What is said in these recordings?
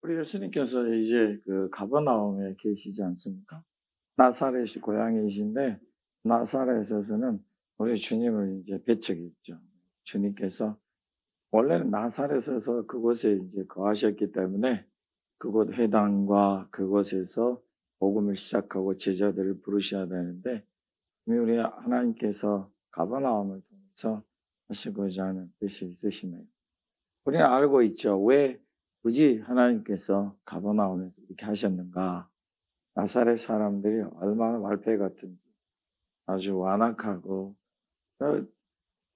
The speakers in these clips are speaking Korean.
우리 예수님께서 이제 그 가버나움에 계시지 않습니까? 나사렛이 고향이신데 나사렛에서는 우리 주님을 이제 배척했죠. 주님께서 원래는 나사렛에서 그곳에 이제 거하셨기 때문에 그곳 회당과 그곳에서 복음을 시작하고 제자들을 부르셔야 되는데 우리 하나님께서 가버나움을 통해서 하시고자 하는 뜻이 있으시네요. 우리는 알고 있죠. 왜 굳이 하나님께서 가버나움에서 이렇게 하셨는가? 나사렛 사람들이 얼마나 말패 같은지 아주 완악하고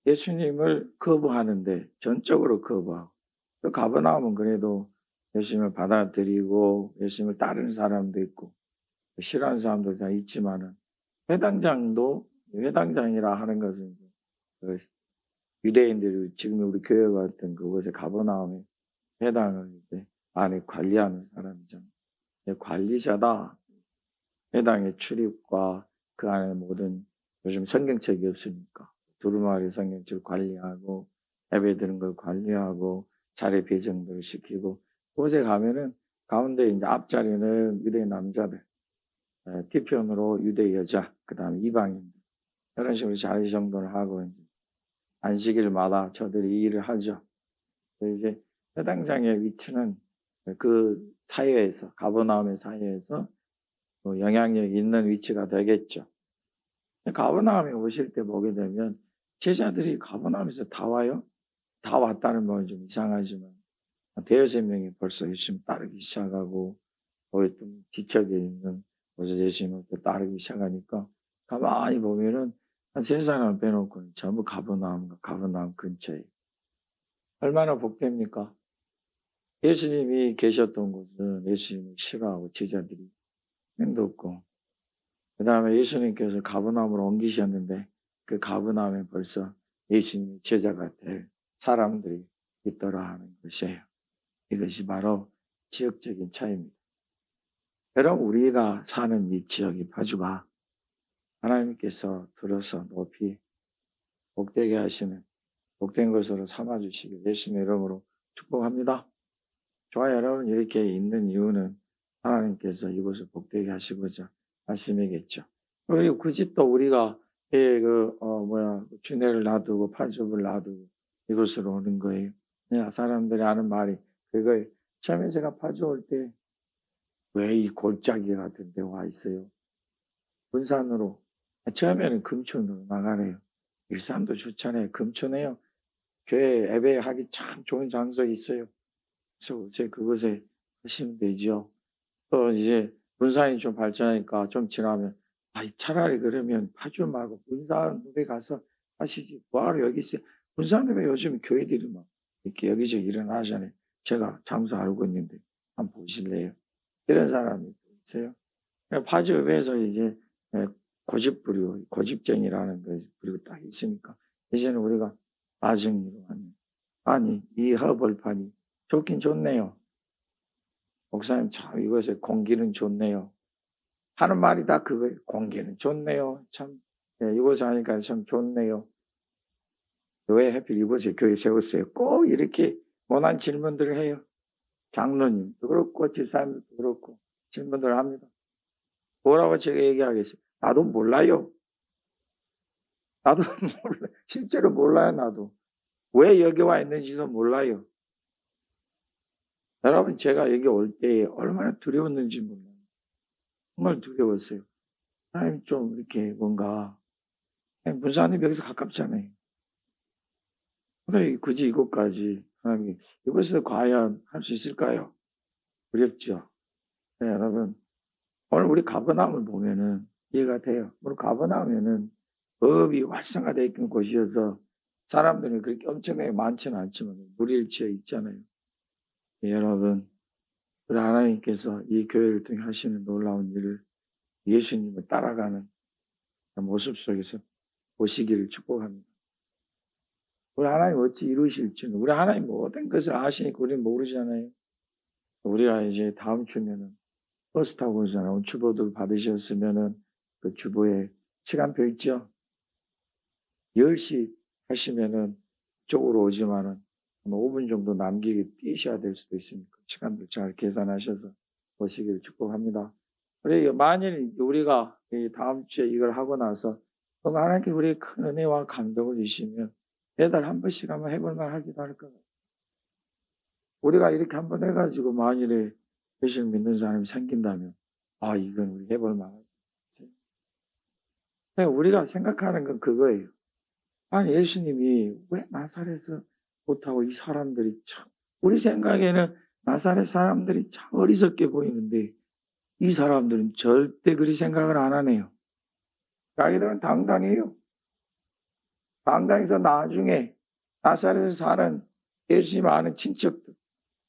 예수님을 거부하는데 전적으로 거부하고 또 가버나움은 그래도 예수님을 받아들이고 예수님을 따르는 사람도 있고 싫어하는 사람도 다 있지만은 회당장이라 하는 것은 그 유대인들이 지금 우리 교회 같은 그곳에 가버나움에 회당을 이제 안에 관리하는 사람이잖아요. 관리자다. 회당의 출입과 그 안에 모든 요즘 성경책이 없으니까 두루마리 성경책 관리하고 예배 드는 걸 관리하고 자리 배정들을 시키고 그곳에 가면은 가운데 이제 앞자리는 유대 남자들, 뒤편으로 유대 여자, 그 다음에 이방인들 이런 식으로 자리 정돈을 하고 이제 안식일마다 저들이 이 일을 하죠. 이제 회당장의 위치는 그 사회에서 가버나움의 사회에서 영향력 있는 위치가 되겠죠. 가버나움에 오실 때 보게 되면 제자들이 가버나움에서 다 와요. 다 왔다는 건 좀 이상하지만 대여섯 명이 벌써 예수님 따르기 시작하고 거기 또 뒤척에 있는 벌써 예수님을 또 따르기 시작하니까 가만히 보면은 한 세 사람 빼놓고는 전부 가버나움 근처에 얼마나 복됩니까? 예수님이 계셨던 곳은 예수님을 싫어하고 제자들이 힘도 없고 그 다음에 예수님께서 가버나움으로 옮기셨는데 그 가버나움에 벌써 예수님의 제자가 될 사람들이 있더라 하는 것이에요. 이것이 바로 지역적인 차이입니다. 여러분 우리가 사는 이 지역이 파주가 하나님께서 들어서 높이 복되게 하시는 복된 것으로 삼아주시길 예수님의 이름으로 축복합니다. 저와 여러분 이렇게 있는 이유는 하나님께서 이곳을 복되게 하시고자 하심이겠죠. 그리고 굳이 또 우리가 주내를 놔두고 파주를 놔두고 이곳으로 오는 거예요. 사람들이 하는 말이 그거예요. 처음에 제가 파주 올 때 왜 이 골짜기 같은 데 와 있어요? 군산으로 처음에는 금천으로 나가래요. 일산도 좋잖아요. 금천에요. 교회 예배하기 참 좋은 장소 있어요. 그래서 제 그곳에 하시면 되죠. 또 이제 군산이 좀 발전하니까 좀 지나면 차라리 그러면 파주 말고 군산읍에 가서 하시지. 뭐하러 여기 있어요? 군산읍에 요즘 교회들이 막 이렇게 여기저기 일어나잖아요. 제가 장소 알고 있는데 한번 보실래요? 이런 사람이 있어요. 파주읍에서 이제 고집쟁이라는 거 그리고 딱 있으니까 이제는 우리가 나중으로 하면 아니 이 허벌판이 좋긴 좋네요. 목사님 참 이것의 공기는 좋네요. 하는 말이 다 그거예요. 공기는 좋네요. 참 이곳에 하니까 참 좋네요. 왜 하필 이곳에 교회 세웠어요? 꼭 이렇게 원한 질문들을 해요. 장로님도 그렇고 집사님도 그렇고 질문들을 합니다. 뭐라고 제가 얘기하겠어요? 나도 몰라요. 나도 몰라. 실제로 몰라요. 나도. 왜 여기 와 있는지도 몰라요. 여러분 제가 여기 올 때 얼마나 두려웠는지 몰라요. 정말 두려웠어요. 하나님 좀 이렇게 뭔가 문사님 여기서 가깝잖아요. 근데 굳이 이곳까지 하나님이 이곳에서 과연 할 수 있을까요? 어렵죠. 네, 여러분 오늘 우리 가버나움을 보면은 이해가 돼요. 우리 가버나움에는 법이 활성화되어 있는 곳이어서 사람들이 그렇게 엄청나게 많지는 않지만 무리일치에 있잖아요. 네, 여러분 우리 하나님께서 이 교회를 통해 하시는 놀라운 일을 예수님을 따라가는 모습 속에서 보시기를 축복합니다. 우리 하나님 어찌 이루실지는 우리 하나님 모든 것을 아시니까 우리는 모르잖아요. 우리가 이제 다음 주면은 버스 타고 오잖아요. 주보들 받으셨으면은 그 주보에 시간표 있죠? 10시 하시면은 이쪽으로 오지만은 한 5분 정도 남기게 뛰셔야 될 수도 있으니까 시간도 잘 계산하셔서 오시기를 축복합니다. 우리 만일 우리가 이 다음 주에 이걸 하고 나서 하나님께 우리의 큰 은혜와 감동을 주시면 매달 한 번씩 한번 해볼 만하기도 할 거예요. 우리가 이렇게 한번 해가지고 만일에 예수를 믿는 사람이 생긴다면 이건 우리 해볼 만하지. 우리가 생각하는 건 그거예요. 아니 예수님이 왜 나사렛에서 못하고 이 사람들이 참 우리 생각에는 나사렛 사람들이 참 어리석게 보이는데 이 사람들은 절대 그리 생각을 안 하네요. 자기들은 당당해요. 당당해서 나중에 나사렛에 사는 예수님 아는 친척들,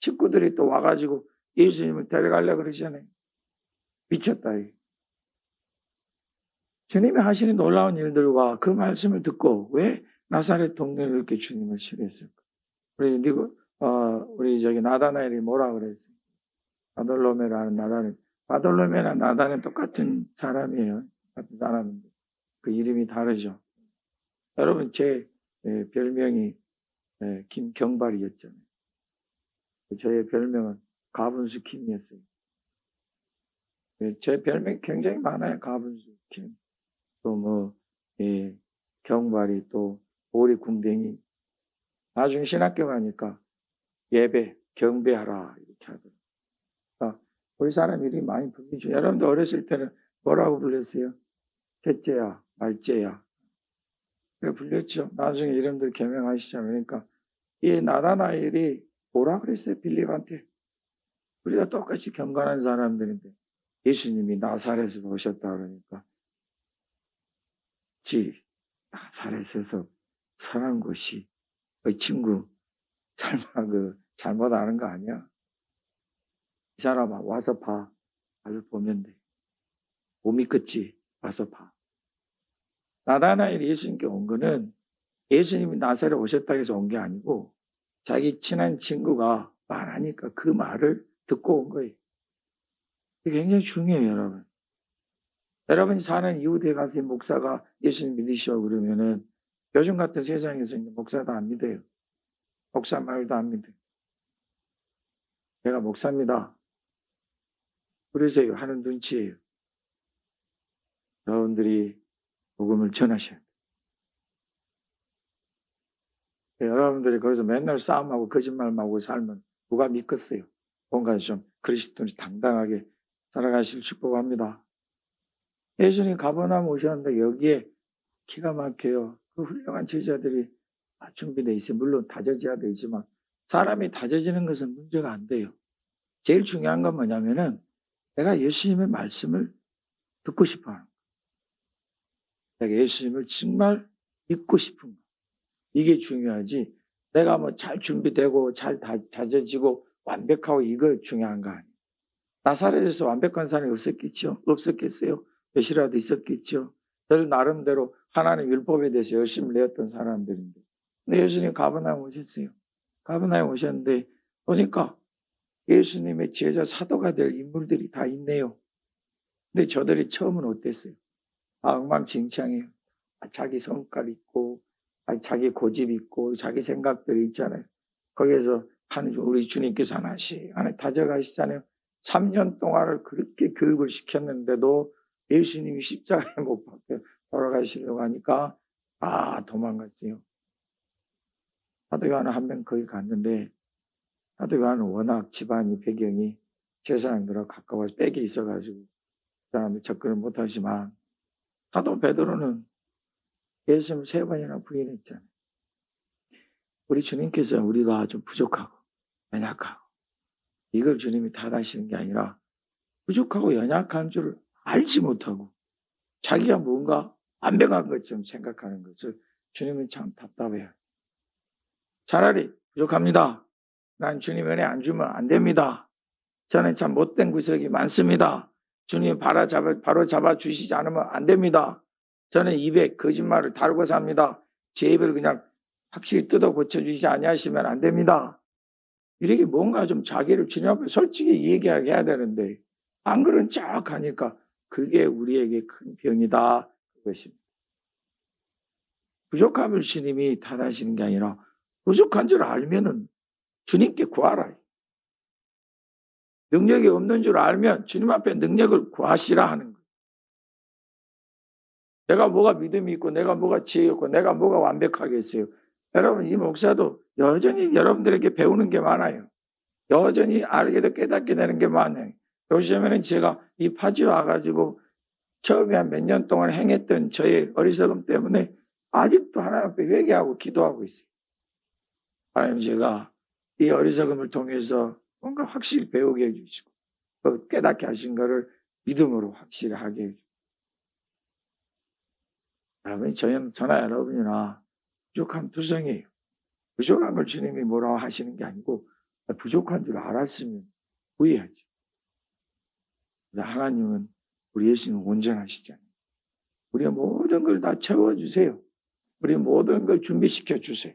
친구들이 또 와가지고 예수님을 데려가려고 그러잖아요. 미쳤다. 주님이 하시는 놀라운 일들과 그 말씀을 듣고 왜 나사렛 동네를 이렇게 주님을 싫어했을까? 우리 저기 나다나엘이 뭐라 그랬어요? 바돌로메라는 나다나엘. 바돌로메랑 나다나엘 똑같은 사람이에요. 같은 사람인데 그 이름이 다르죠. 여러분 제 별명이 김경발이었잖아요. 저의 별명은 가분수 킴이었어요. 제 별명이 굉장히 많아요. 가분수 킴. 또 경발이 또 오리궁뎅이. 나중에 신학교 가니까 예배, 경배하라 이렇게 하더라고요. 그러니까 우리 사람 이름이 많이 불리죠. 여러분도 어렸을 때는 뭐라고 불렀어요? 셋째야, 말째야. 그래 불렸죠. 나중에 이름들 개명하시잖아요. 그러니까 이 나다나엘이 뭐라 그랬어요? 빌립한테. 우리가 똑같이 경건한 사람들인데 예수님이 나사렛에서 오셨다 그러니까 나사렛에서 선한 곳이 그 친구 설마 잘못 아는 거 아니야? 이 사람아 와서 봐. 와서 보면 돼. 못 믿겠지? 와서 봐. 나다나엘이 예수님께 온 거는 예수님이 나사렛에 오셨다 해서 온 게 아니고 자기 친한 친구가 말하니까 그 말을 듣고 온 거예요. 이게 굉장히 중요해요, 여러분. 여러분이 사는 이웃에 가서 목사가 예수님 믿으시오 그러면은 요즘 같은 세상에서 이제 목사도 안 믿어요. 목사 말도 안 믿어요. 내가 목사입니다. 그러세요 하는 눈치예요. 여러분들이 복음을 전하셔야 돼요. 여러분들이 거기서 맨날 싸움하고 거짓말만 하고 살면 누가 믿겠어요? 뭔가 좀 그리스도인이 당당하게 살아가실 축복합니다. 예수님 가버나움 오셨는데 여기에 기가 막혀요. 그 훌륭한 제자들이 준비되어 있어요. 물론 다져져야 되지만 사람이 다져지는 것은 문제가 안 돼요. 제일 중요한 건 뭐냐면은 내가 예수님의 말씀을 듣고 싶어 하는 거예요. 내가 예수님을 정말 믿고 싶은 거예요. 이게 중요하지. 내가 뭐 잘 준비되고 잘 다져지고 완벽하고 이거 중요한 거 아니에요. 나사렛에서 완벽한 사람이 없었겠죠? 없었겠어요? 몇이라도 있었겠죠? 늘 나름대로 하나님 율법에 대해서 열심히 내었던 사람들인데. 근데 예수님 가버나움 오셨어요. 가버나움 오셨는데 보니까 예수님의 제자 사도가 될 인물들이 다 있네요. 근데 저들이 처음은 어땠어요? 엉망진창이에요. 자기 성깔 있고 자기 고집 있고 자기 생각들이 있잖아요. 거기에서 우리 주님께서 하나씩 다져가시잖아요. 3년 동안을 그렇게 교육을 시켰는데도 예수님이 십자가에 못 박혀 돌아가시려고 하니까 도망갔어요. 사도 요한은 한 명 거기 갔는데 사도 요한은 워낙 집안이 배경이 제사장들하고 가까워서 빽이 있어가지고 그 사람이 접근을 못하지만 사도 베드로는 예수님을 3번이나 부인했잖아요. 우리 주님께서 우리가 좀 부족하고 연약하고 이걸 주님이 탓하시는 게 아니라 부족하고 연약한 줄 알지 못하고 자기가 뭔가 완벽한 것처럼 생각하는 것을 주님은 참 답답해요. 차라리 부족합니다. 난 주님 은혜 안 주면 안 됩니다. 저는 참 못된 구석이 많습니다. 주님 바로 잡아 주시지 않으면 안 됩니다. 저는 입에 거짓말을 달고 삽니다. 제 입을 그냥 확실히 뜯어 고쳐주시지 아니하시면 안 됩니다. 이렇게 뭔가 좀 자기를 주님 앞에 솔직히 얘기해야 되는데 안 그런 척 하니까 그게 우리에게 큰 병이다. 그것입니다. 부족함을 주님이 탓하시는 게 아니라 부족한 줄 알면은 주님께 구하라. 능력이 없는 줄 알면 주님 앞에 능력을 구하시라 하는 거예요. 내가 뭐가 믿음이 있고 내가 뭐가 지혜 있고 내가 뭐가 완벽하겠어요. 여러분 이 목사도 여전히 여러분들에게 배우는 게 많아요. 여전히 알게도 깨닫게 되는 게 많아요. 요즘에는 제가 이 파지 와가지고 처음에 한 몇 년 동안 행했던 저의 어리석음 때문에 아직도 하나님 앞에 회개하고 기도하고 있어요. 하나님 제가 이 어리석음을 통해서 뭔가 확실히 배우게 해주시고 또 깨닫게 하신 것을 믿음으로 확실히 하게 해주시고 여러분 저나 여러분이나 부족한 투성이에요. 부족한 걸 주님이 뭐라고 하시는 게 아니고 부족한 줄 알았으면 구해야지. 하나님은 우리 예수님은 온전하시잖아요. 우리의 모든 걸 다 채워주세요. 우리 모든 걸 준비시켜 주세요.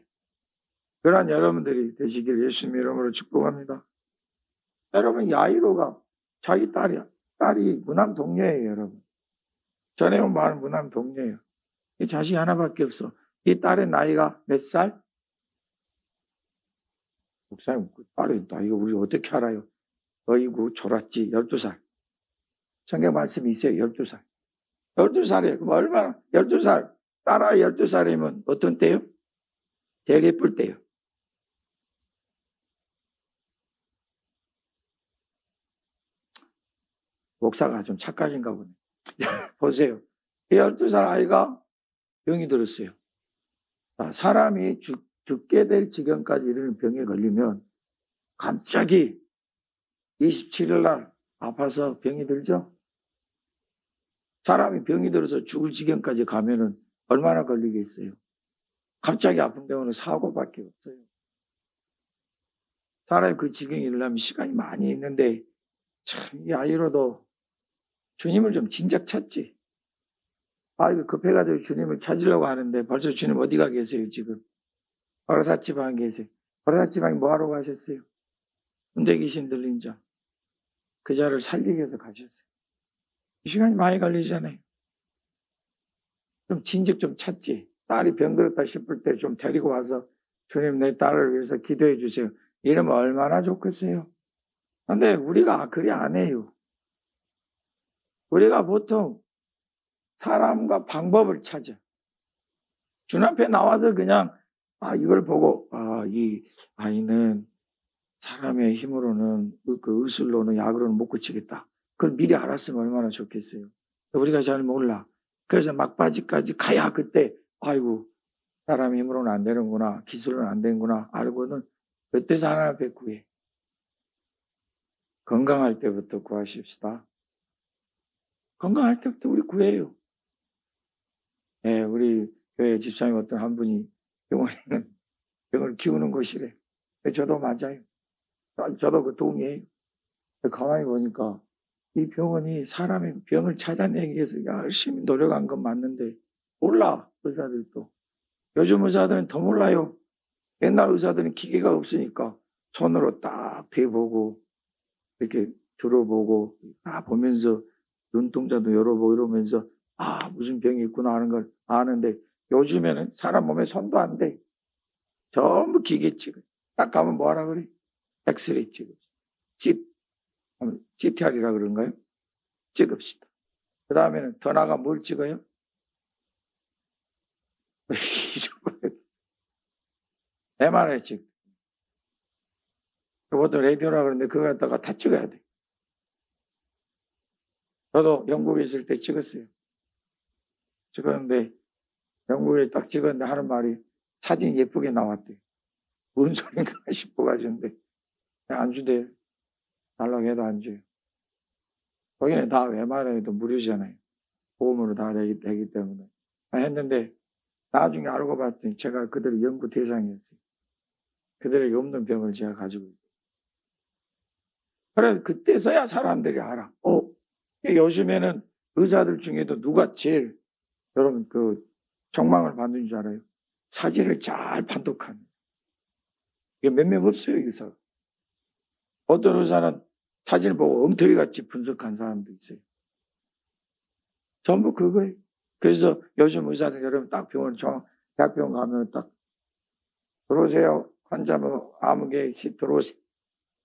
그러한 여러분들이 되시길 예수님 이름으로 축복합니다. 여러분 야이로가 자기 딸이 무남 동녀예요. 여러분. 전에 온 말은 무남 동녀예요. 이 자식이 하나밖에 없어. 이 딸의 나이가 몇 살? 목사님 그 딸의 나이가 우리 어떻게 알아요? 어이구 졸았지 12살. 성경 말씀이 있어요. 12살. 12살이에요. 그럼 얼마나 12살 딸아 12살이면 어떤 때요? 되게 예쁠 때요. 목사가 좀 착각인가 보네. 보세요. 12살 아이가 병이 들었어요. 사람이 죽게 될 지경까지 이르는 병에 걸리면 갑자기 27일 날 아파서 병이 들죠? 사람이 병이 들어서 죽을 지경까지 가면은 얼마나 걸리겠어요? 갑자기 아픈 경우는 사고밖에 없어요. 사람이 그 지경에 이르려면 시간이 많이 있는데 참 이 아이로도 주님을 좀 진작 찾지. 이거 급해가지고 주님을 찾으려고 하는데 벌써 주님 어디가 계세요 지금? 버라사치방에 계세요. 버라사치방에 뭐하러 가셨어요? 군대 귀신 들린 자. 그 자를 살리기 위해서 가셨어요. 이 시간이 많이 걸리잖아요. 좀 진즉 좀 찾지. 딸이 병들었다 싶을 때 좀 데리고 와서 주님 내 딸을 위해서 기도해 주세요. 이러면 얼마나 좋겠어요. 근데 우리가 그리 안 해요. 우리가 보통 사람과 방법을 찾아. 주님 앞에 나와서 그냥 이걸 보고 이 아이는 사람의 힘으로는 그 의술로는 약으로는 못 고치겠다. 그걸 미리 알았으면 얼마나 좋겠어요. 우리가 잘 몰라. 그래서 막바지까지 가야 그때 아이고 사람의 힘으로는 안 되는구나. 기술로는 안 되는구나. 알고는 그때서 하나님 앞에 구해. 건강할 때부터 구하십시다. 건강할 때부터 우리 구해요. 예, 우리 교회 집사님 어떤 한 분이 병원에는 병을 키우는 곳이래. 저도 맞아요. 저도 그 동의해요. 가만히 보니까 이 병원이 사람의 병을 찾아내기 위해서 열심히 노력한 건 맞는데 몰라 의사들도. 요즘 의사들은 더 몰라요. 옛날 의사들은 기계가 없으니까 손으로 딱 대보고 이렇게 들어보고 다 보면서 눈동자도 열어보고 이러면서 무슨 병이 있구나 하는 걸 아는데 요즘에는 사람 몸에 손도 안 대. 전부 기계 찍어. 딱 가면 뭐 하라 그래? 엑스레이 찍어. CTR이라 그런가요? 찍읍시다. 그 다음에는 더 나가 뭘 찍어요? MRI 찍. 그것도 라디오라 그러는데 그거 갖다가 다 찍어야 돼. 저도 영국에 있을 때 찍었어요. 찍었는데 영국에 딱 찍었는데 하는 말이 사진이 예쁘게 나왔대. 무슨 소린가 싶어가지고 안 주대요. 달라고 해도 안 줘요. 거기는 다 MRI도 무료잖아요. 보험으로 다 되기 때문에. 했는데 나중에 알고 봤더니 제가 그들의 연구 대상이었어요. 그들에게 없는 병을 제가 가지고 있어요. 그래서 그때서야 사람들이 알아. 요즘에는 의사들 중에도 누가 제일 여러분 그 정망을 받는 줄 알아요? 사진을 잘 판독하는. 이게 몇 명 없어요, 의사가. 어떤 의사는 사진을 보고 엉터리 같이 분석한 사람도 있어요. 전부 그거예요. 그래서 요즘 의사들 여러분 딱 대학병원 가면 딱 들어오세요. 환자 뭐 아무 계획시 들어오세요.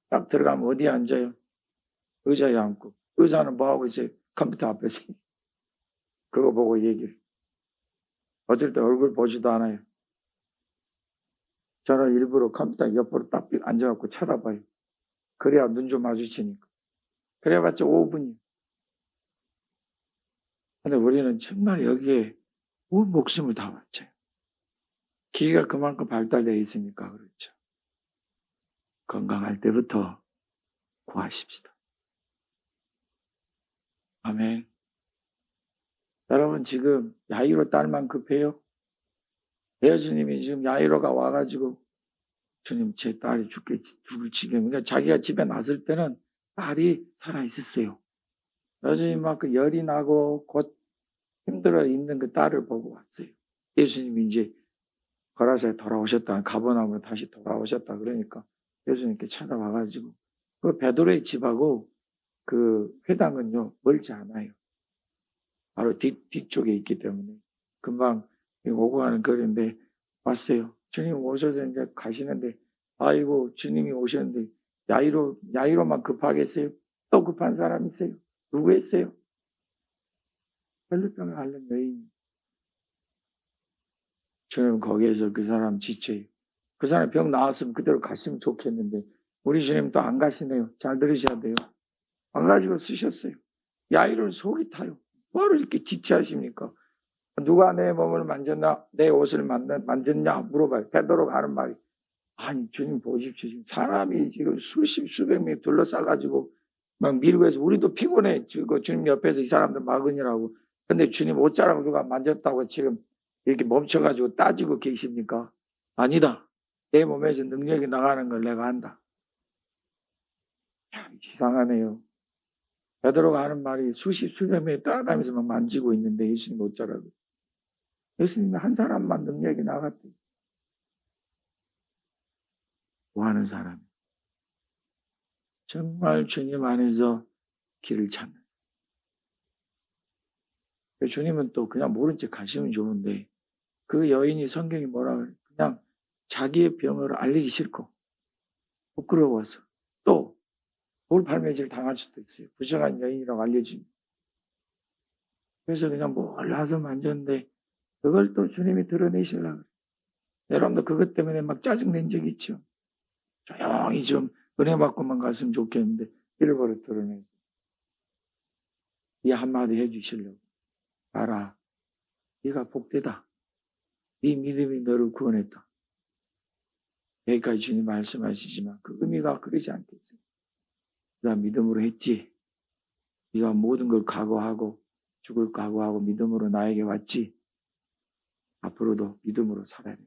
딱 들어가면 어디에 앉아요? 의자에 앉고. 의사는 뭐하고 있어요? 컴퓨터 앞에서. 그거 보고 얘기를. 어쩔 때 얼굴 보지도 않아요. 저는 일부러 컴퓨터 옆으로 딱 앉아갖고 쳐다봐요. 그래야 눈 좀 마주치니까. 그래봤자 5분이에요. 근데 우리는 정말 여기에 온 목숨을 다 바쳐요. 기계가 그만큼 발달되어 있으니까 그렇죠. 건강할 때부터 구하십시다. 아멘. 여러분 지금 야이로 딸만 급해요? 예수님이 지금 야이로가 와가지고 주님 제 딸이 죽을 지경. 그러니까 자기가 집에 났을 때는 딸이 살아있었어요. 여전히 막 그 열이 나고 곧 힘들어 있는 그 딸을 보고 왔어요. 예수님이 이제 거라사에 돌아오셨다. 가버나움으로 다시 돌아오셨다. 그러니까 예수님께 찾아와가지고 그 베드로의 집하고 그 회당은요 멀지 않아요. 바로 뒤쪽에 있기 때문에 금방 오고 가는 거리인데 왔어요. 주님 오셔서 이제 가시는데 아이고 주님이 오셨는데 야이로만 급하겠어요? 또 급한 사람 있어요? 누구 있어요? 혈루병을 앓는 여인. 주님 거기에서 그 사람 지쳐요. 그 사람 병 나았으면 그대로 갔으면 좋겠는데 우리 주님 또 안 가시네요. 잘 들으셔야 돼요. 안 가지고 쓰셨어요. 야이로는 속이 타요. 뭐를 이렇게 지체하십니까? 누가 내 몸을 만졌나? 내 옷을 만졌냐? 물어봐요. 베드로가 하는 말이 아니 주님 보십시오. 지금 사람이 지금 수백 명이 둘러싸가지고 막 밀고 해서 우리도 피곤해. 주님 옆에서 이 사람들 막으니라고. 근데 주님 옷자락 누가 만졌다고 지금 이렇게 멈춰가지고 따지고 계십니까? 아니다. 내 몸에서 능력이 나가는 걸 내가 안다. 이상하네요. 베드로가 하는 말이 수백 명이 따라다니면서 막 만지고 있는데 예수님 옷자락을. 예수님이 한 사람만 능력이 나갔대. 뭐 하는 사람? 정말 주님 안에서 길을 찾는. 주님은 또 그냥 모른 척 가시면 좋은데 그 여인이 성경이 뭐라 그래? 그냥 자기의 병을 알리기 싫고 부끄러워서 또 돌팔매질 당할 수도 있어요. 부정한 여인이라고 알려진. 그래서 그냥 몰라서 만졌는데 그걸 또 주님이 드러내시려고 그래요. 여러분도 그것 때문에 막 짜증낸 적 있죠. 조용히 좀 은혜 받고만 갔으면 좋겠는데 일부러 드러내서 이 한마디 해주시려고. 알아. 네가 복되다. 네 믿음이 너를 구원했다. 여기까지 주님 말씀하시지만 그 의미가 그러지 않겠어요. 네가 믿음으로 했지. 네가 모든 걸 각오하고 죽을 각오하고 믿음으로 나에게 왔지. 앞으로도 믿음으로 살아야 돼.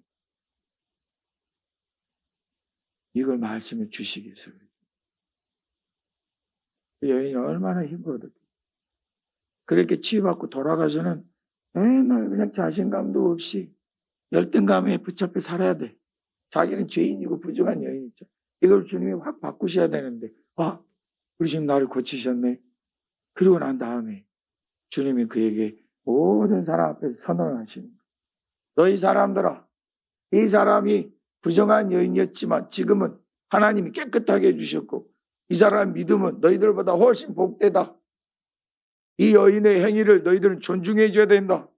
이걸 말씀해 주시기 위해서 그래요. 그 여인이 얼마나 힘들었겠어요. 그렇게 치유받고 돌아가서는 맨날 그냥 자신감도 없이 열등감에 붙잡혀 살아야 돼. 자기는 죄인이고 부정한 여인이죠. 이걸 주님이 확 바꾸셔야 되는데 우리 지금 나를 고치셨네. 그리고 난 다음에 주님이 그에게 모든 사람 앞에서 선언을 하십니다. 너희 사람들아, 이 사람이 부정한 여인이었지만 지금은 하나님이 깨끗하게 해주셨고 이 사람의 믿음은 너희들보다 훨씬 복되다. 이 여인의 행위를 너희들은 존중해 줘야 된다.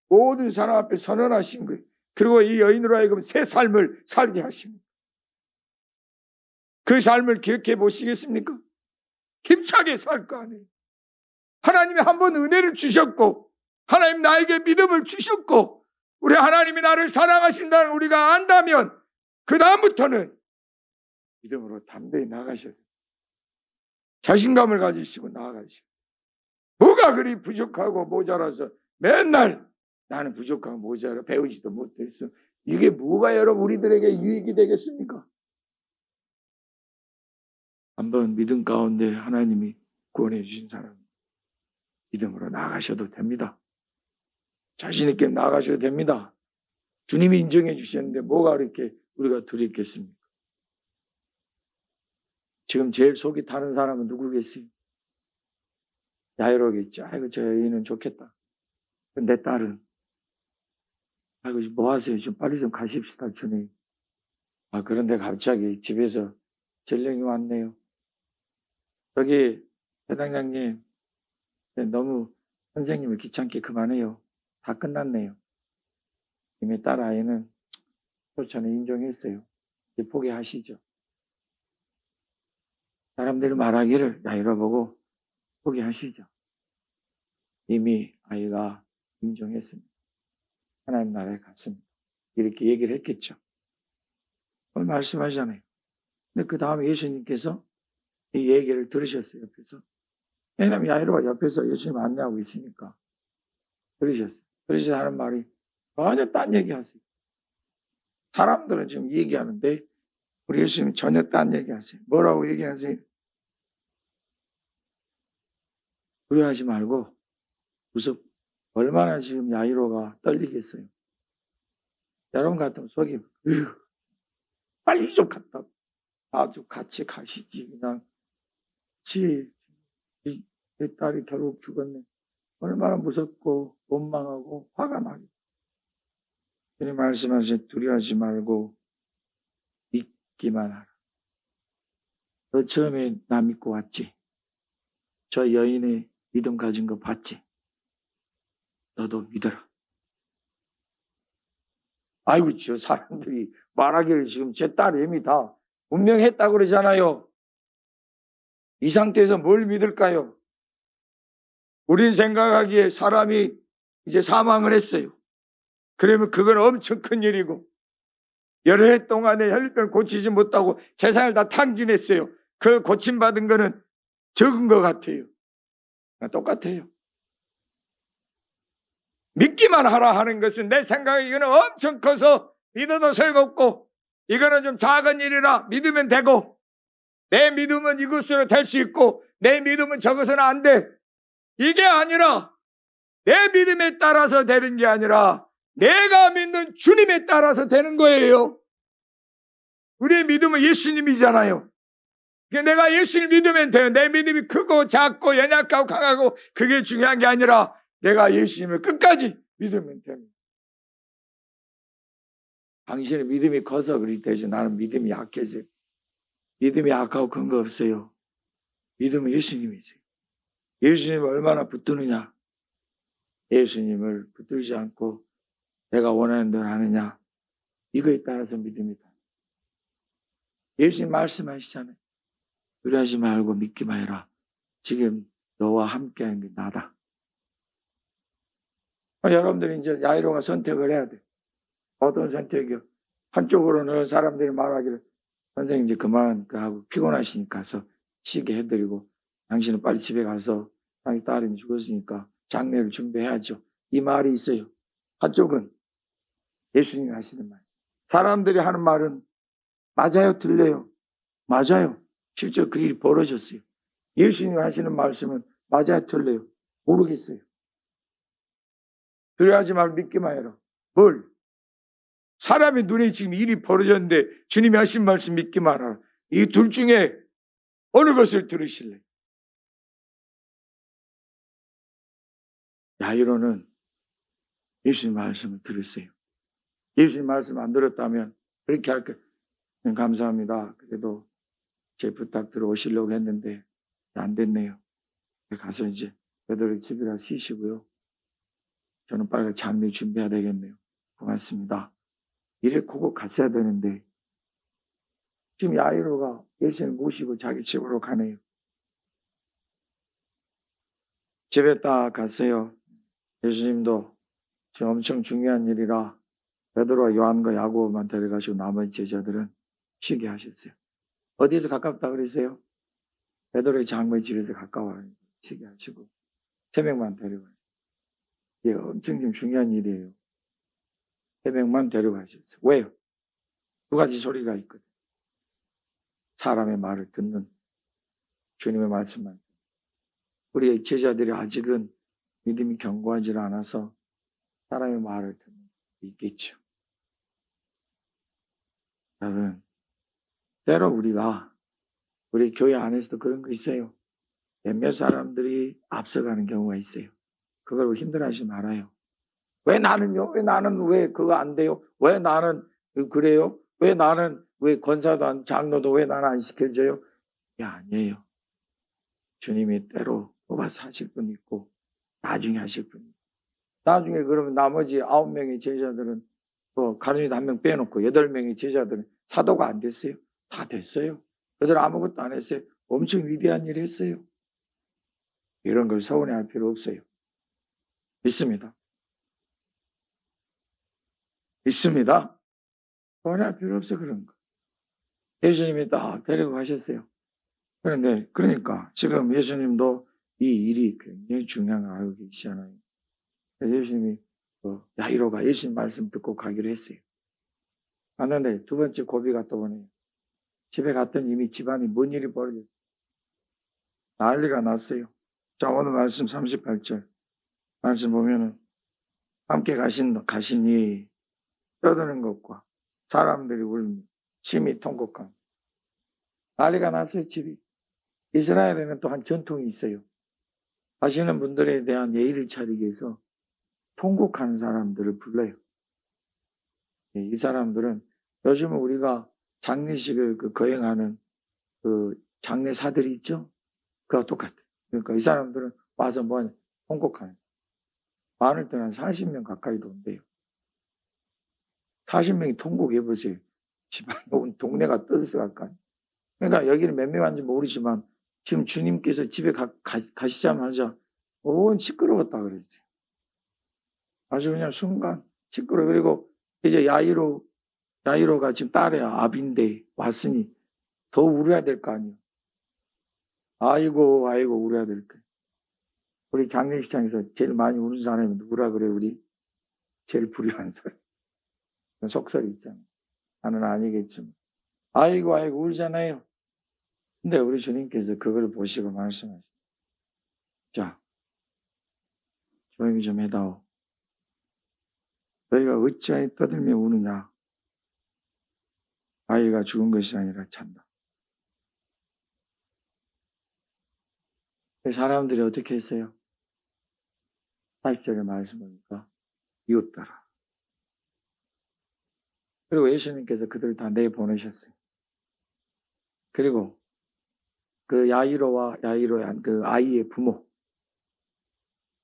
모든 사람 앞에 선언하신 거예요. 그리고 이 여인으로 하여금 새 삶을 살게 하십니다. 그 삶을 기억해 보시겠습니까? 힘차게 살 거 아니에요. 하나님이 한 번 은혜를 주셨고 하나님 나에게 믿음을 주셨고 우리 하나님이 나를 사랑하신다는 우리가 안다면 그 다음부터는 믿음으로 담대히 나가셔야 돼요. 자신감을 가지시고 나아가시고 뭐가 그리 부족하고 모자라서 맨날 나는 부족하고 모자라 배우지도 못했어. 이게 뭐가 여러분 우리들에게 유익이 되겠습니까? 한번 믿음 가운데 하나님이 구원해 주신 사람 믿음으로 나아가셔도 됩니다. 자신 있게 나아가셔도 됩니다. 주님이 인정해 주셨는데 뭐가 그렇게 우리가 두렵겠습니까? 지금 제일 속이 타는 사람은 누구겠어요? 야이로겠지. 아이고 저 여인은 좋겠다. 내 딸은 아이고 뭐 하세요? 좀 빨리 좀 가십시다 주님. 그런데 갑자기 집에서 전령이 왔네요. 저기 회장님, 너무 선생님을 귀찮게 그만해요. 다 끝났네요. 이미 딸 아이는 저는 인정했어요. 이제 포기하시죠. 사람들이 말하기를 야이러보고 포기하시죠. 이미 아이가 인정했습니다. 하나님 나라에 갔습니다. 이렇게 얘기를 했겠죠. 오늘 말씀하잖아요. 근데 그 다음에 예수님께서 이 얘기를 들으셨어요. 옆에서. 왜냐면 야이로가 옆에서 예수님 안내하고 있으니까 들으셨어요. 그래서 하는 말이 전혀 딴 얘기하세요. 사람들은 지금 얘기하는데 우리 예수님 전혀 딴 얘기하세요. 뭐라고 얘기하세요? 두려워하지 말고 얼마나 지금 야이로가 떨리겠어요. 여러분 같으면 속이 빨리 좀 갔다 나도 같이 가시지. 그냥 내 딸이 결국 죽었네. 얼마나 무섭고 원망하고 화가 나요. 주님 말씀하신 두려워하지 말고 믿기만 하라. 너 처음에 나 믿고 왔지? 저 여인의 믿음 가진 거 봤지? 너도 믿어라. 아이고, 저 사람들이 말하기를 지금 제 딸이 이미 다 분명했다고 그러잖아요. 이 상태에서 뭘 믿을까요? 우린 생각하기에 사람이 이제 사망을 했어요. 그러면 그건 엄청 큰 일이고 여러 해 동안에 혈병 고치지 못하고 재산을 다 탕진했어요. 그 고침받은 거는 적은 것 같아요. 똑같아요. 믿기만 하라 하는 것은 내 생각에 이거는 엄청 커서 믿어도 소용없고 이거는 좀 작은 일이라 믿으면 되고 내 믿음은 이것으로 될 수 있고 내 믿음은 저것은 안 돼. 이게 아니라 내 믿음에 따라서 되는 게 아니라 내가 믿는 주님에 따라서 되는 거예요. 우리의 믿음은 예수님이잖아요. 내가 예수를 믿으면 돼요. 내 믿음이 크고 작고 연약하고 강하고 그게 중요한 게 아니라 내가 예수님을 끝까지 믿으면 됩니다. 당신의 믿음이 커서 그리 되지 나는 믿음이 약해서 믿음이 약하고 근거 없어요. 믿음은 예수님이세요. 예수님을 얼마나 붙드느냐. 예수님을 붙들지 않고 내가 원하는 대로 하느냐. 이거에 따라서 믿음이다. 예수님 말씀하시잖아요. 두려워하지 말고 믿기만 해라. 지금 너와 함께하는 게 나다. 여러분들이 이제 야이로가 선택을 해야 돼. 어떤 선택이요? 한쪽으로는 사람들이 말하기를 선생님 이제 그만 하고 피곤하시니까 가서 쉬게 해드리고 당신은 빨리 집에 가서 자기 딸이 죽었으니까 장례를 준비해야죠. 이 말이 있어요. 한쪽은 예수님이 하시는 말. 사람들이 하는 말은 맞아요, 틀려요? 맞아요. 실제로 그 일이 벌어졌어요. 예수님이 하시는 말씀은 맞아요, 틀려요? 모르겠어요. 두려워하지 말고 믿기만 해라. 뭘? 사람의 눈에 지금 일이 벌어졌는데 주님이 하신 말씀 믿기만 하라. 이 둘 중에 어느 것을 들으실래요? 야이로는 예수님 말씀을 들으세요. 예수님 말씀 안 들었다면 그렇게 할게요. 감사합니다. 그래도 제 부탁 들어오시려고 했는데 안 됐네요. 가서 이제 베드로 집에 가서 쉬시고요. 저는 빨리 장례 준비해야 되겠네요. 고맙습니다. 이렇게 갔어야 되는데 지금 야이로가 예수님 모시고 자기 집으로 가네요. 집에 딱 갔어요. 예수님도 지금 엄청 중요한 일이라 베드로와 요한과 야고보만 데려가시고 나머지 제자들은 쉬게 하셨어요. 어디에서 가깝다 그러세요? 베드로의 장모의 집에서 가까워요. 쉬게 하시고 3명만 데려가요. 이게 엄청 지금 중요한 일이에요. 3명만 데려가셨어요. 왜요? 두 가지 소리가 있거든요. 사람의 말을 듣는 주님의 말씀만. 우리의 제자들이 아직은 믿음이 견고하지 않아서 사람의 말을 듣는 게 있겠죠. 여러분, 때로 우리 교회 안에서도 그런 거 있어요. 몇몇 사람들이 앞서가는 경우가 있어요. 그걸 힘들어하지 말아요. 왜 나는요? 왜 나는 왜 그거 안 돼요? 왜 나는 그래요? 왜 권사도 장로도 왜 나는 안 시켜줘요? 아니에요. 주님이 때로 뽑아서 하실 분 있고 나중에 하실 분 있고, 나중에 그러면 나머지 9명의 제자들은 가르치다 1명 빼놓고 8명의 제자들은 사도가 안 됐어요? 다 됐어요. 그들 아무것도 안 했어요. 엄청 위대한 일 했어요. 이런 걸 서운해할 필요 없어요. 믿습니다. 믿습니다. 서운해할 필요 없어 그런 거. 예수님이 딱 데리고 가셨어요. 그러니까 지금 예수님도 이 일이 굉장히 중요한 걸 알고 계시잖아요. 예수님이 야이로가 예수님 말씀 듣고 가기로 했어요. 갔는데 두 번째 고비가 또 오네요. 집에 갔더니 이미 집안이 뭔 일이 벌어졌어요. 난리가 났어요. 자, 오늘 말씀 38절 말씀 보면은 함께 가시니 떠드는 것과 사람들이 울며 심히 통곡함. 난리가 났어요, 집이. 이스라엘에는 또한 전통이 있어요. 가시는 분들에 대한 예의를 차리기 위해서 통곡하는 사람들을 불러요. 이 사람들은 요즘은 우리가 장례식을 거행하는 장례사들이 있죠? 그와 똑같아요. 그러니까 이 사람들은 와서 통곡하는. 많을 때는 40명 가까이도 온대요. 40명이 통곡해보세요. 집안에 온 동네가 떠들어갈 거 아니에요. 그러니까 여기는 몇 명 왔는지 모르지만 지금 주님께서 집에 가시자마자 온 시끄러웠다 그랬어요. 아주 그냥 순간 시끄러워. 그리고 이제 야이로가 지금 딸이야. 아비인데 왔으니 더 울어야 될 거 아니에요. 아이고 울어야 될 거예요. 우리 장례식장에서 제일 많이 우는 사람이 누구라 그래? 우리 제일 불효한 사람. 속설이 있잖아요. 나는 아니겠지만. 아이고 울잖아요. 근데 우리 주님께서 그걸 보시고 말씀하시죠. 자, 조용히 좀 해다오. 너희가 어찌하여 떠들며 우느냐? 아이가 죽은 것이 아니라 찬다. 사람들이 어떻게 했어요? 40절에 말씀 보니까 이웃따라. 그리고 예수님께서 그들을 다 내보내셨어요. 그리고 그 야이로의 그 아이의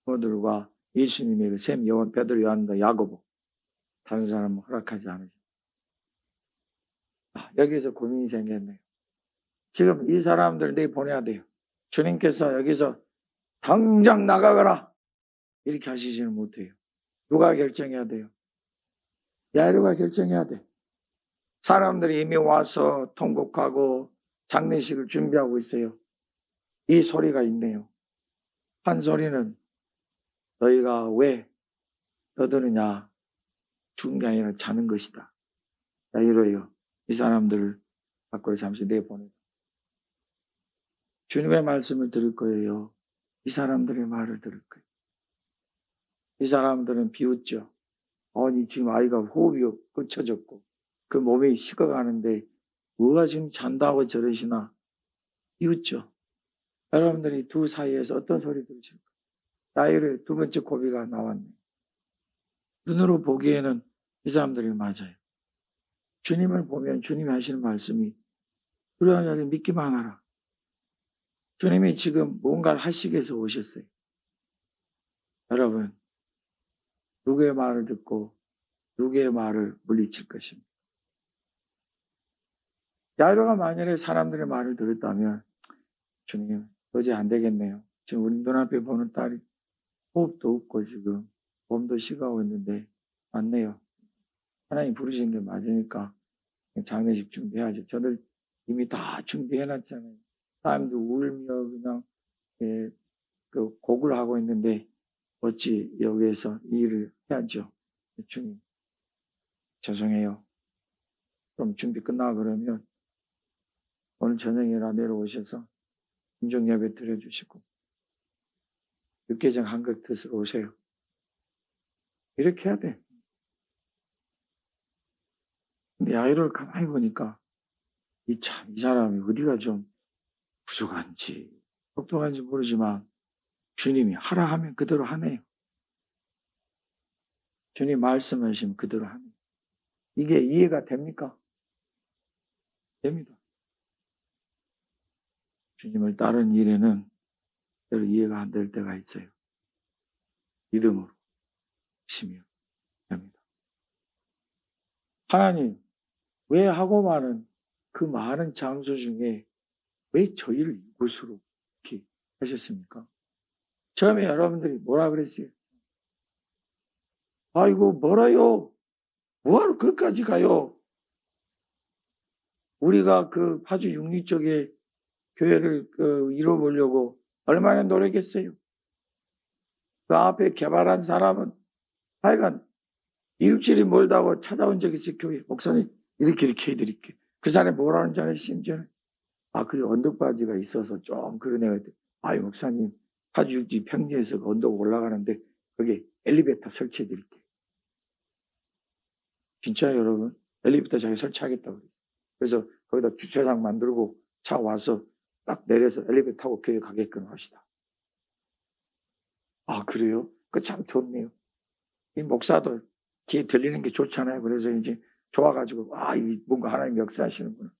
부모들과 예수님의 셈, 요한, 베드로, 요한과 야고보, 다른 사람은 허락하지 않으셨어요. 여기서 고민이 생겼네요. 지금 이 사람들 내보내야 돼요. 주님께서 여기서 당장 나가거라 이렇게 하시지는 못해요. 누가 결정해야 돼요? 야이로가 결정해야 돼. 사람들이 이미 와서 통곡하고 장례식을 준비하고 있어요. 이 소리가 있네요. 한 소리는 너희가 왜 떠드느냐? 죽은 게 아니라 자는 것이다. 야이로요. 이 사람들을 밖으로 잠시 내보내고 주님의 말씀을 들을 거예요. 이 사람들의 말을 들을 거예요. 이 사람들은 비웃죠. 아니 지금 아이가 호흡이 끊쳐졌고 그 몸이 식어가는데 뭐가 지금 잔다고 저러시나 비웃죠. 여러분들이 두 사이에서 어떤 소리 들으실까요? 야이로의 두 번째 고비가 나왔네요. 눈으로 보기에는 이 사람들이 맞아요. 주님을 보면 주님이 하시는 말씀이 두려운 자들 믿기만 하라. 주님이 지금 뭔가를 하시기 위해서 오셨어요. 여러분, 누구의 말을 듣고 누구의 말을 물리칠 것입니다. 야이로가 만약에 사람들의 말을 들었다면 주님 도저히 안 되겠네요. 지금 우리 눈앞에 보는 딸이 호흡도 없고 지금 몸도 식어가고 있는데 맞네요. 하나님 부르신 게 맞으니까 장례식 준비해야죠. 저들 이미 다 준비해놨잖아요. 사람도 울며 그냥 곡을 하고 있는데 어찌 여기에서 이 일을 해야죠. 주님 죄송해요. 그럼 준비 끝나고 그러면 오늘 저녁이나 내려오셔서 임종 예배 드려주시고 육개장 한 그릇 드시러 오세요. 이렇게 해야 돼. 근데 야이로를 가만히 보니까 이 사람이 어디가 좀 부족한지 똑똑한지 모르지만 주님이 하라 하면 그대로 하네요. 주님 말씀하시면 그대로 하네요. 이게 이해가 됩니까? 됩니다. 주님을 따르는 일에는 때로 이해가 안 될 때가 있어요. 믿음으로 열심히 합니다. 하나님, 왜 하고 많은 그 많은 장소 중에 왜 저희를 이곳으로 이렇게 하셨습니까? 처음에 여러분들이 뭐라 그랬어요? 아이고, 멀어요. 뭐하러 거기까지 가요? 우리가 그 파주 육리 쪽에 교회를 이뤄보려고 얼마나 노력했어요. 그 앞에 개발한 사람은 하여간 일주일이 멀다고 찾아온 적이 있어요. 교회 목사님 이렇게 해드릴게요. 그 사람이 뭐라는 줄 알아요? 심지어는 그 언덕바지가 있어서 좀 그런 애가 있대. 목사님 파주 육지 평지에서 그 언덕 올라가는데 거기 엘리베이터 설치해드릴게요. 진짜 여러분 엘리베이터 자기 설치하겠다고 그래요. 그래서 거기다 주차장 만들고 차 와서 딱 내려서 엘리베이터 타고 교회 가게끔 합시다. 그래요? 그 참 좋네요. 이 목사도 귀에 들리는 게 좋잖아요. 그래서 이제 좋아가지고 뭔가 하나님 역사하시는구나.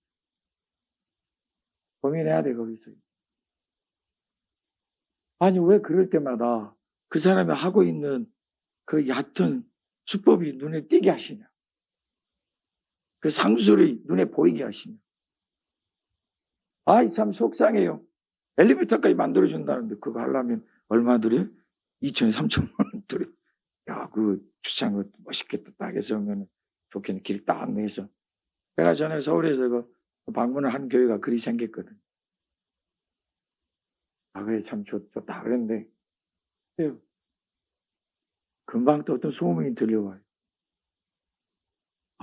고민해야 돼 거기서. 왜 그럴 때마다 그 사람이 하고 있는 그 얕은 수법이 눈에 띄게 하시냐. 그 상술이 눈에 보이게 하시냐. 참 속상해요. 엘리베이터까지 만들어준다는데 그거 하려면 얼마 들여? 2천에 3천만 원 들여. 그 주차장 멋있겠다 딱 해서 하면 좋겠네. 길 딱 내서. 내가 전에 서울에서 그 방문을 한 교회가 그리 생겼거든. 그게 참 좋다 그랬는데 금방 또 어떤 소문이 들려와요.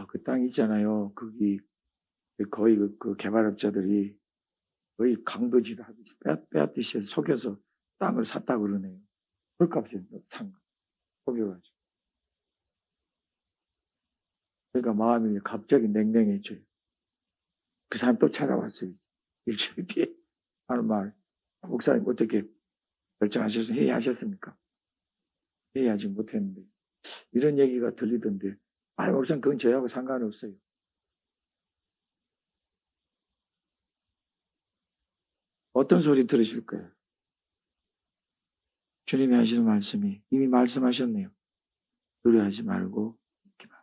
그 땅 있잖아요. 거기 거의 그 개발업자들이 거의 강도질 하듯이 빼앗듯이 속여서 땅을 샀다고 그러네요. 헐값에 산 거. 속여가지고. 그러니까 마음이 갑자기 냉랭해져요. 그 사람 또 찾아왔어요. 일주일 뒤에 하는 말. 목사님 어떻게 결정하셔서 회의하셨습니까? 회의 아직 못했는데. 이런 얘기가 들리던데. 목사님 그건 저하고 상관없어요. 어떤 소리 들으실 거예요? 주님이 하시는 말씀이 이미 말씀하셨네요. 두려워하지 말고 믿기만.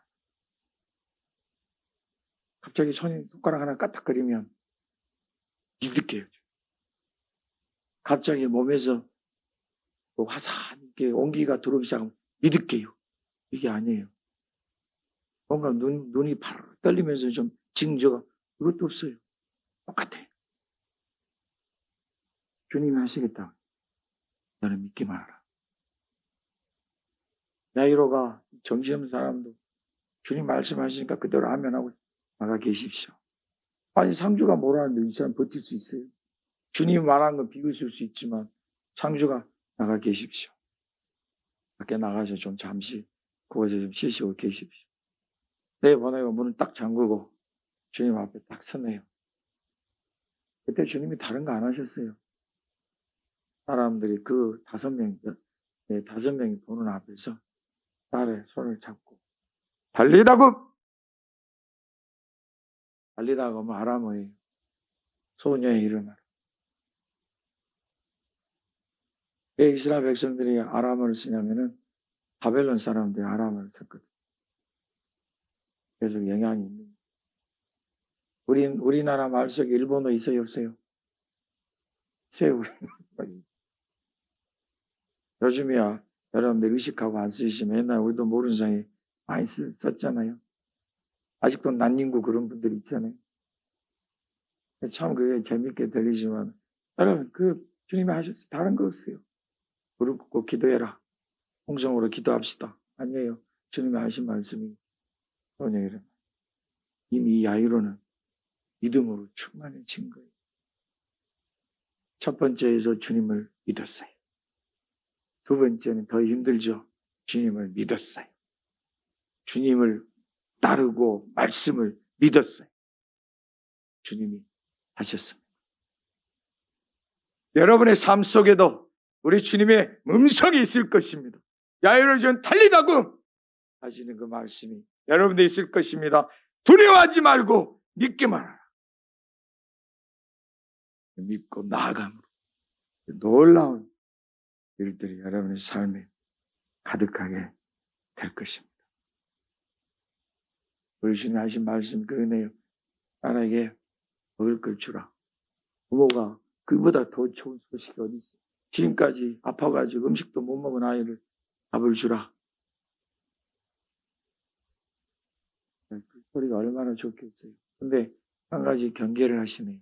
갑자기 손가락 하나 까딱거리면 믿을게요. 갑자기 몸에서 화사하게 온기가 들어오기 시작하면 믿을게요. 이게 아니에요. 뭔가 눈이 바로 떨리면서 좀 징조가 이것도 없어요. 똑같아요. 주님이 하시겠다. 너는 믿기만 하라. 야이로가 정신없는 사람도 주님 말씀하시니까 그대로 하면 하고 나가 계십시오. 상주가 뭐라는데 이 사람 버틸 수 있어요? 주님이 말한 건 비웃을 수 있지만 상주가 나가 계십시오. 밖에 나가서 좀 잠시 그곳에 좀 쉬시고 계십시오. 내 번호가 문을 딱 잠그고 주님 앞에 딱 서네요. 그때 주님이 다른 거 안 하셨어요. 사람들이 그 5명이 보는 앞에서 딸의 손을 잡고 달리다가 하면 아람어예요. 소녀의 일어나라. 왜 이스라엘 백성들이 아람어를 쓰냐면은 바벨론 사람들이 아람어를 썼거든. 그래서 영향이 있는. 우리나라 말 속에 일본어 있어요, 없어요? 있어요. 요즘이야 여러분들 의식하고 안 쓰시면 옛날 우리도 모르는 사이에 많이 썼잖아요. 아직도 난닝구 그런 분들이 있잖아요. 참 그게 재밌게 들리지만 여러분 주님이 하셨어요. 다른 거 없어요. 무릎 꿇고 기도해라. 홍성으로 기도합시다. 아니에요. 주님이 하신 말씀이 소녀이라. 이미 이 야이로는 믿음으로 충만해진 거예요. 첫 번째에서 주님을 믿었어요. 두 번째는 더 힘들죠. 주님을 믿었어요. 주님을 따르고 말씀을 믿었어요. 주님이 하셨습니다. 여러분의 삶 속에도 우리 주님의 음성이 있을 것입니다. 야이로 전 달리다고 하시는 그 말씀이 여러분들 있을 것입니다. 두려워하지 말고 믿기만 하라. 믿고 나아감으로 놀라운 일들이 여러분의 삶에 가득하게 될 것입니다. 우리 주님 하신 말씀 그러네요. 나에게 먹을 걸 주라. 부모가 그보다 더 좋은 소식이 어디 있어요. 지금까지 아파가지고 음식도 못 먹은 아이를 밥을 주라. 그 소리가 얼마나 좋겠어요. 근데 한 가지 경계를 하시네요.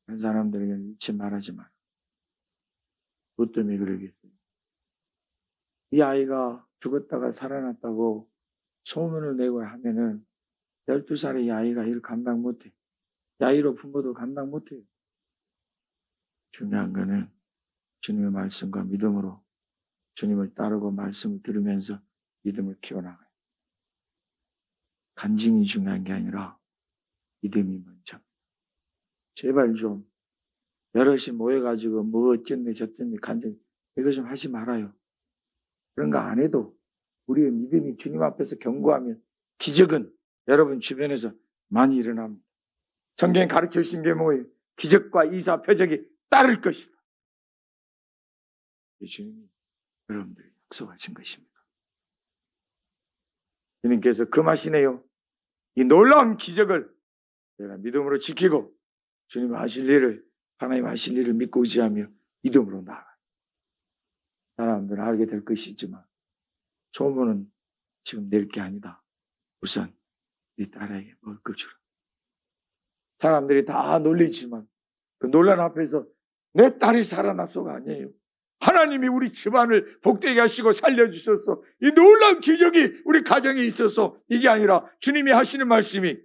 다른 사람들에게는 잊지 말하지 마라. 그것 때문에 그러겠어요. 이 아이가 죽었다가 살아났다고 소문을 내고 하면은 12살의 이 아이가 이를 감당 못해. 야이로 부모도 감당 못해요. 중요한 거는 주님의 말씀과 믿음으로 주님을 따르고 말씀을 들으면서 믿음을 키워나가요. 간증이 중요한 게 아니라 믿음이 먼저. 제발 좀 여럿이 모여가지고 뭐 어쨌네 저쨌네 간증 이거 좀 하지 말아요. 그런 거 안 해도 우리의 믿음이 주님 앞에서 견고하면 기적은 여러분 주변에서 많이 일어납니다. 성경에 가르쳐 주신 게 뭐예요? 기적과 이사 표적이 따를 것이다. 주님이 여러분들이 약속하신 것입니다. 주님께서 금하시네요. 이 놀라운 기적을 내가 믿음으로 지키고 주님 하실 일을 하나님 하실 일을 믿고 의지하며 믿음으로 나아가. 사람들은 알게 될 것이지만 소문은 지금 낼 게 아니다. 우선 네 딸에게 먹을 걸 주라. 사람들이 다 놀리지만 그 논란 앞에서 내 딸이 살아났소가 아니에요. 하나님이 우리 집안을 복되게 하시고 살려주셔서 이 놀라운 기적이 우리 가정에 있어서 이게 아니라 주님이 하시는 말씀이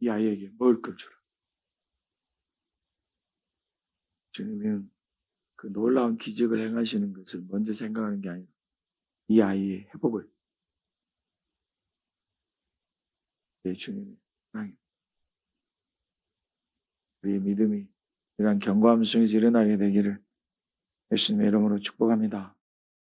이 아이에게 먹을 걸 주라. 주님은 그 놀라운 기적을 행하시는 것을 먼저 생각하는 게 아니라 이 아이의 회복을 내 주님의 사랑입니다. 우리의 믿음이 이러한 견고함 속에서 일어나게 되기를 예수님의 이름으로 축복합니다.